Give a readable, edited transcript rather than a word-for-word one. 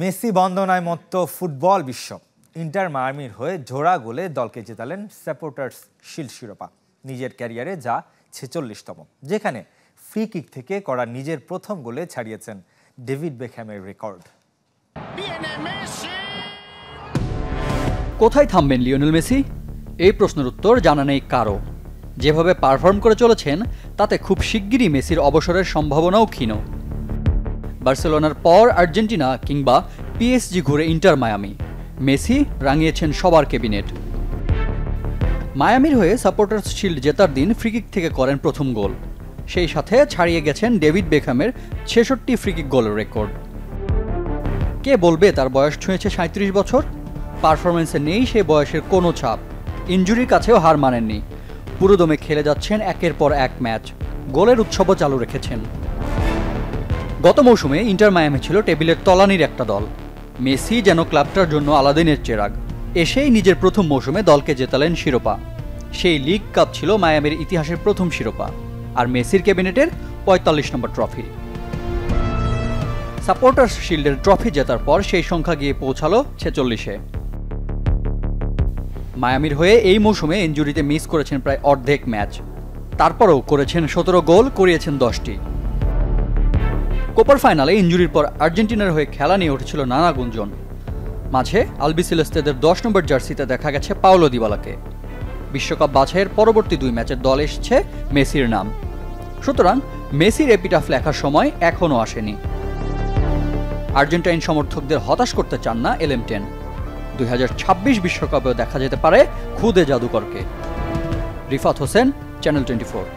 Messi বন্দনায় মত্ত football বিশ্ব। Inter মায়ামির হয়ে জোড়া গোলে দলকে জেতালেন সাপোর্টার্স শিল্ড শিরোপা, নিজের ক্যারিয়ারে যা 46তম, যেখানে ফ্রি কিক থেকে করা নিজের প্রথম গোলে ছাড়িয়েছেন ডেভিড বেকহ্যামের রেকর্ড। কোথায় থামবেন লিওনেল মেসি? এই প্রশ্নের উত্তর জানা নেই কারো। যেভাবে পারফর্ম করে চলেছেন তাতে খুব শিগগিরই মেসির অবসরের সম্ভাবনাও ক্ষীণ। বার্সেলোনার পর আর্জেন্টিনা কিংবা পিএসজি ঘুরে ইন্টার মায়ামি, মেসি রাঙিয়েছেন সবার ক্যাবিনেট। মায়ামির হয়ে সাপোর্টার্স শিল্ড জেতার দিন ফ্রিকিক থেকে করেন প্রথম গোল, সেই সাথে ছাড়িয়ে গেছেন ডেভিড বেকহ্যামের 66 ফ্রিকিক গোলের রেকর্ড। কে বলবে তার বয়স ছুঁয়েছে 37 বছর? পারফরমেন্সে নেই সে বয়সের কোনো ছাপ, ইনজুরির কাছেও হার মানেননি, পুরোদমে খেলে যাচ্ছেন একের পর এক ম্যাচ, গোলের উৎসবও চালু রেখেছেন। গত মৌসুমে ইন্টার মায়ামি ছিল টেবিলের তলানির একটা দল, মেসি যেন ক্লাবটার জন্য আলাদিনের চেরাগ। এসেই নিজের প্রথম মৌসুমে দলকে জেতালেন শিরোপা। সেই লিগ কাপ ছিল মায়ামির ইতিহাসের প্রথম শিরোপা, আর মেসির ক্যাবিনেটের 45 নম্বর ট্রফি। সাপোর্টার্স শিল্ডের ট্রফি জেতার পর সেই সংখ্যা গিয়ে পৌঁছালো 46-এ। মায়ামির হয়ে এই মৌসুমে ইনজুরিতে মিস করেছেন প্রায় অর্ধেক ম্যাচ, তারপরও করেছেন 17 গোল, করিয়েছেন 10টি। কোপার ফাইনালে ইনজুরির পর আর্জেন্টিনার হয়ে খেলা নিয়ে উঠেছিল নানা গুঞ্জন। মাঝে আলবিসেলেস্তেদের 10 নম্বর জার্সিতে দেখা গেছে পাওলো দিবালাকে। বিশ্বকাপ বাছাইয়ের পরবর্তী 2 ম্যাচের দল এসেছে মেসির নাম। সুতরাং মেসির এপিটাফ লেখার সময় এখনও আসেনি। আর্জেন্টাইন সমর্থকদের হতাশ করতে চান না এলএম10। 2026 বিশ্বকাপেও দেখা যেতে পারে খুদে জাদুকরকে। রিফাত হোসেন, চ্যানেল 24।